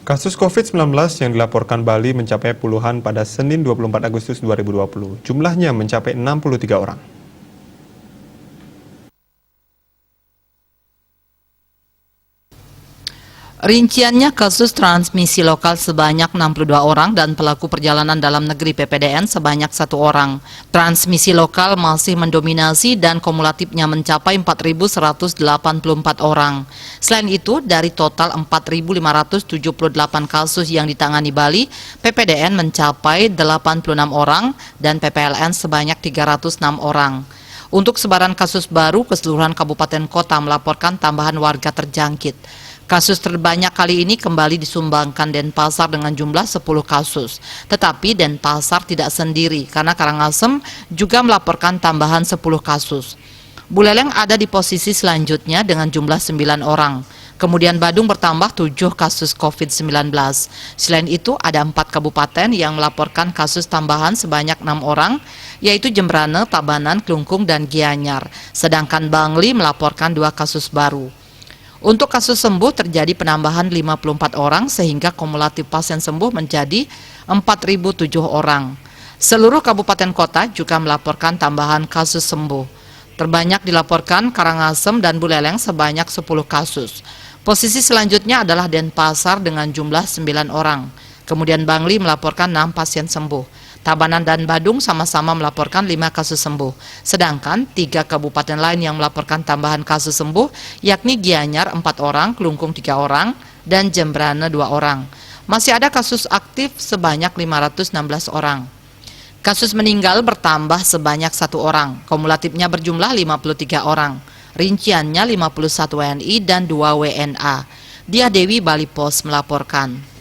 Kasus COVID-19 yang dilaporkan Bali mencapai puluhan pada Senin 24 Agustus 2020. Jumlahnya mencapai 63 orang. Rinciannya, kasus transmisi lokal sebanyak 62 orang dan pelaku perjalanan dalam negeri PPDN sebanyak 1 orang. Transmisi lokal masih mendominasi dan kumulatifnya mencapai 4.184 orang. Selain itu, dari total 4.578 kasus yang ditangani Bali, PPDN mencapai 86 orang dan PPLN sebanyak 306 orang. Untuk sebaran kasus baru, keseluruhan kabupaten kota melaporkan tambahan warga terjangkit. Kasus terbanyak kali ini kembali disumbangkan Denpasar dengan jumlah 10 kasus. Tetapi Denpasar tidak sendiri karena Karangasem juga melaporkan tambahan 10 kasus. Buleleng ada di posisi selanjutnya dengan jumlah 9 orang. Kemudian Badung bertambah 7 kasus COVID-19. Selain itu ada 4 kabupaten yang melaporkan kasus tambahan sebanyak 6 orang, yaitu Jembrane, Tabanan, Klungkung, dan Gianyar. Sedangkan Bangli melaporkan 2 kasus baru. Untuk kasus sembuh terjadi penambahan 54 orang sehingga kumulatif pasien sembuh menjadi 4.007 orang. Seluruh kabupaten kota juga melaporkan tambahan kasus sembuh. Terbanyak dilaporkan Karangasem dan Buleleng sebanyak 10 kasus. Posisi selanjutnya adalah Denpasar dengan jumlah 9 orang. Kemudian Bangli melaporkan 6 pasien sembuh. Tabanan dan Badung sama-sama melaporkan 5 kasus sembuh. Sedangkan 3 kabupaten lain yang melaporkan tambahan kasus sembuh yakni Gianyar 4 orang, Klungkung 3 orang, dan Jembrane 2 orang. Masih ada kasus aktif sebanyak 516 orang. Kasus meninggal bertambah sebanyak 1 orang. Kumulatifnya berjumlah 53 orang. Rinciannya 51 WNI dan 2 WNA. Dia Dewi Bali Pos melaporkan.